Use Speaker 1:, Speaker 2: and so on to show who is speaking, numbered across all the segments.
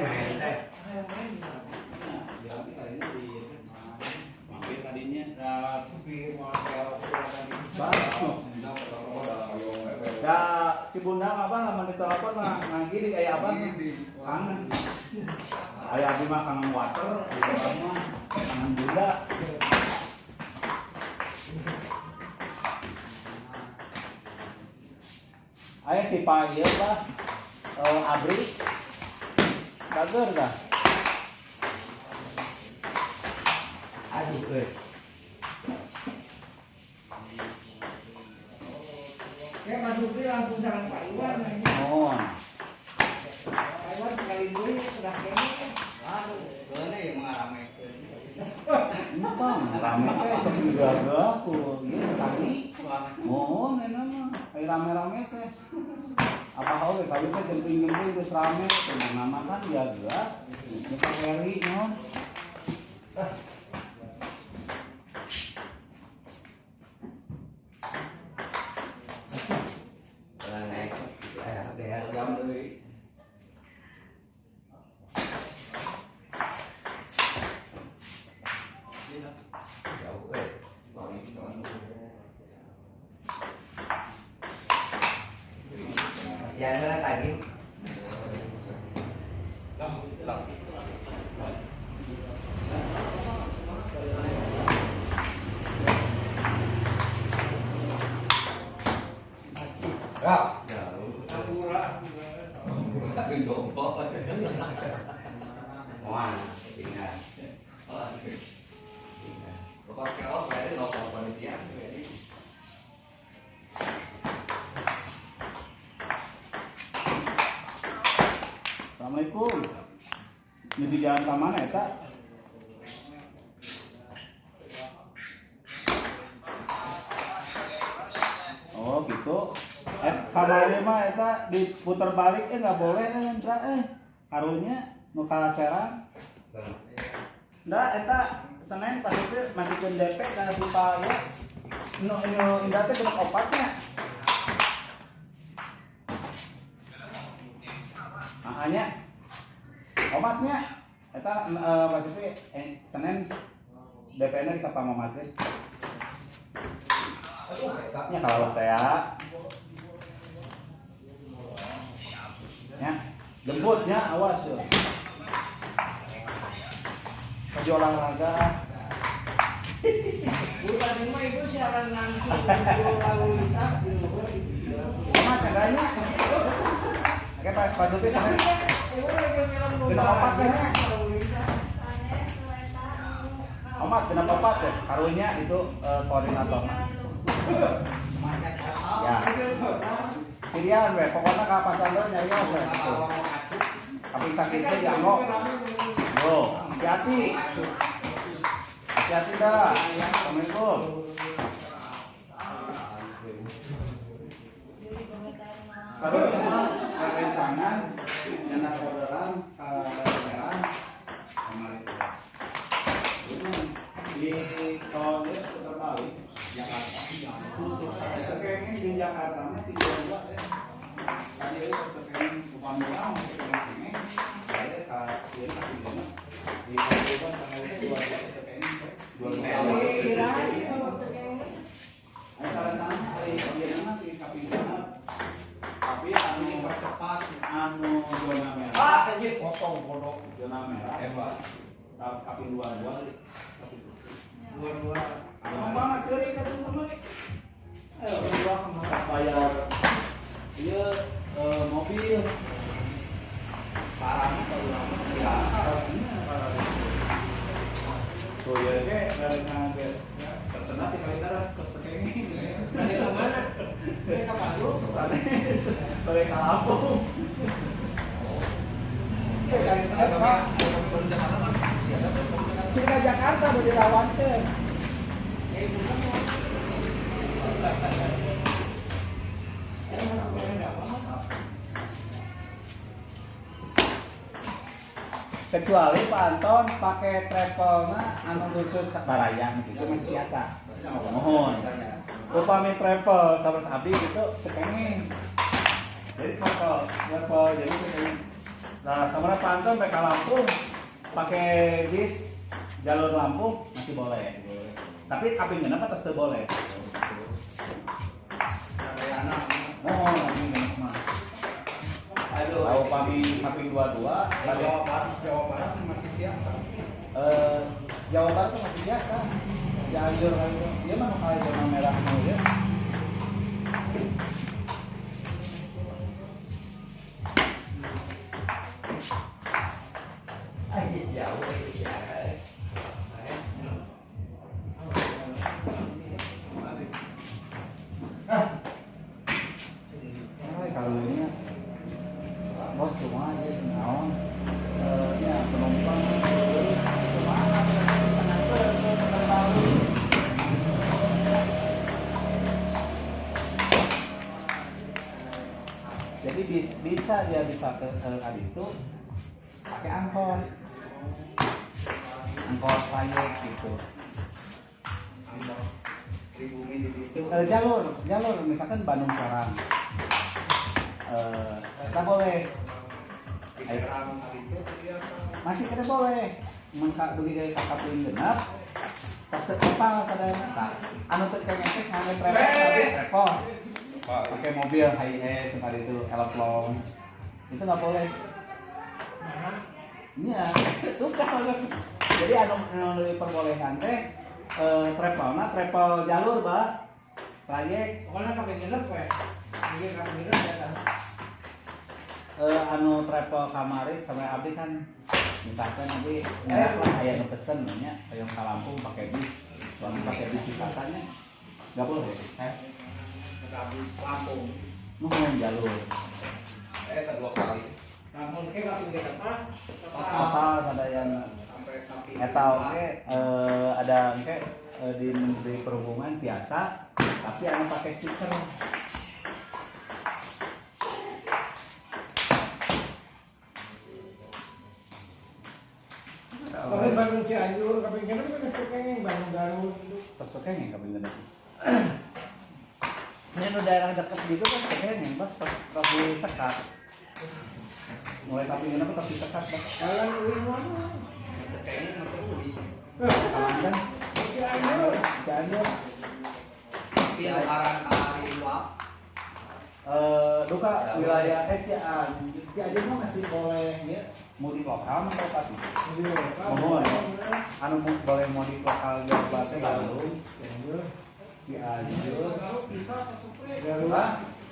Speaker 1: main teh.
Speaker 2: Ya si bunda apa lamun ditelepon mah ngagiri aya apa kangen. Aya abdi mah kangen water, mah kangen bunda. Aya si Pak ieu bah Abri. Bager dah.
Speaker 1: Aduh euy.
Speaker 3: Ya masuk langsung sarang Pak Iwan.
Speaker 2: Mohon.
Speaker 3: Pak Iwan sekali dulu sudah kene.
Speaker 1: Waduh, geune yang ngaramekeun.
Speaker 2: Entong rame teh jaga ku ieu tani. Mohon euna mah aya rame-rame teh. Apa hawe kali teh jemping-jemping geus rame teh nama kan jaga. Kita keri non.
Speaker 1: Naik. Aya jam deui. Jauh euy. Ya udah lagi. Ya, jauh. Gendong. Wah, tinggal. Bapak keos bayar lo sama panitia.
Speaker 2: Assalamualaikum. Ini di jalan ke mana eta? Oh gitu. Kabarnya mah eta diputar balik nggak boleh entra karunya nu ka Serang. Nda eta Senin pas itu mantikeun DP ka supaya nu indah teh geus opatnya. Hanya obatnya eta pas itu Senin DP-na di Kapamamatri. Nya kalau teh ya jemputnya awas tuh kerja olahraga
Speaker 3: Bukan cuma itu siaran langsung lalu lintas di luar gitu.
Speaker 2: amat kagaknya oke Pak Dupi sampai kena opat ya amat kena opat ya karunya itu koordinator ya Sirian we pokoknya ka pasar lo nyari we tapi sakit teh dianggok yo hati-hati hati-hati dah Assalamualaikum kalau cuma rencangan nyana orderan orderan kemarin di tol putar balik Jakarta itu kayaknya di Jakarta mah 32 ya tadi itu pengen bukan murah masih pengen saya ka ieu ka sini di Pasuruan tanggal 2 Ayo saran-sarannya hari ini nanti kapindahan tapi anu percepat anu zona merah
Speaker 1: Anjir potong bodoh.
Speaker 2: zona merah
Speaker 1: Hebat.
Speaker 2: kapin 22
Speaker 3: Dua-dua.
Speaker 2: Gampang banget ceri ke temen nih. Ayo berdua kemana bayar iya mobil
Speaker 1: Parahnya kalau lama ya.
Speaker 2: tuh ya kayak dari ngambil tersenat di kali teras terus ini
Speaker 3: Dari kemana? Dari ke Bandung.
Speaker 2: dari Lampung kali teras Pak kita Jakarta udah dirawat teh kecuali Pak Anton pakai travelnya anu khusus barayang gitu masih biasa mohon upami travel sahabat abdi gitu kepengen Jadi travel jadi katanya. Nah, kemana pantau sampai ke Lampung pakai bis jalur Lampung masih boleh. Tapi kaping genap atas tidak boleh. Oh, kaping genap mah.
Speaker 1: Aduh.
Speaker 2: Tahu kaping 22.
Speaker 1: Jawa Barat masih biasa.
Speaker 2: Jawa Barat tuh masih biasa. Jalur kan itu. Dia mah kayak zona merah ya. Kalau ini bos cuma aja senaon ya penumpang kemana jadi bisa ya bisa ke kali itu pakai angkot proyek gitu. Jalur misalkan Bandung Serang kita boleh masih kita boleh mengkak beli dari kakak pilih genap pas kepal kadang anu teh ngecek ngambil travel pakai mobil high sekali itu elok itu nggak boleh. Iya itu kan jadi anu diperbolehkan teh travel jalur bah trayek
Speaker 3: Pokoknya kaping genep we. Ini kaping genep ya kan.
Speaker 2: Anu travel kamarin sama abdi kan misalkan nanti nggak lah ayah ngepesen nya ayam ke Lampung pakai bis suami pakai bis wisatanya nggak boleh
Speaker 1: Habis Lampung.
Speaker 2: mohon jalur
Speaker 1: Kedua kali.
Speaker 3: Namun ke kaping genep mah
Speaker 2: apa ada yang
Speaker 1: Sampai kaki.
Speaker 2: eta oke ada oke di Menteri Perhubungan biasa tapi anu pakai stiker.
Speaker 3: Kalau Bandung Cianjur kaping genep kan kayaknya Bandung Garut gitu.
Speaker 2: Terus kayaknya kabin gede. Ini nu daerah dekat gitu kan kayaknya pas di sekat. Mulai kabin gede pas di sekat bah.
Speaker 3: Jalan uin mana?
Speaker 1: Kayaknya sampai Uli.
Speaker 2: Kan
Speaker 3: Cianjur.
Speaker 2: Cianjur
Speaker 1: Tapi arahan kali luap.
Speaker 2: duka wilayah Cianjur mah masih boleh ya mudik lokal atau apa sih? Mohon anu boleh mudik lokal Jawa Barat Bandung Cianjur Garut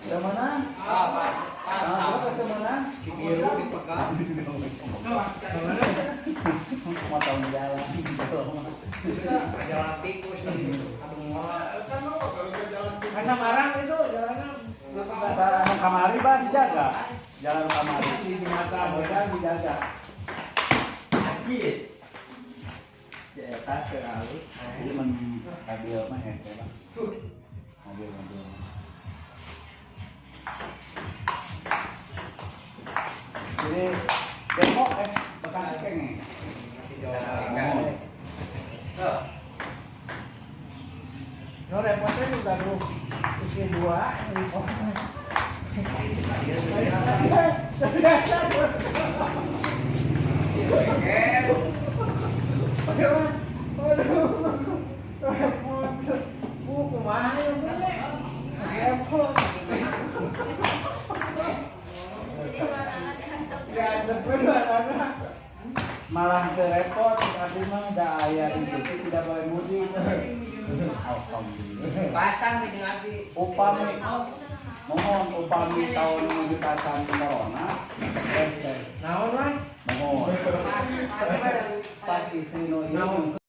Speaker 2: ke mana? Ke mana?
Speaker 1: Biru dipegang.
Speaker 2: Mau tahun jalan
Speaker 1: Jalan tikus nih. Aduh malah.
Speaker 3: Mana Marang itu jalannya
Speaker 2: anu kamari bah dijaga jalan kamari di mata modal dijaga
Speaker 1: Ajis. Ya tak kali.
Speaker 2: jadi mobil mah hese lah mobil jadi demo bekan kenge
Speaker 3: no repotnya juga tuh isi dua repotnya.
Speaker 2: malah ke repot tapi mah da aya instruksi tidak boleh mudik. Alhamdulillah.
Speaker 1: Pasang di ngaji.
Speaker 2: Upami mohon upami tahun menuju kacan corona.
Speaker 3: Naon lah?
Speaker 2: Mohon. Pas istri nu ieu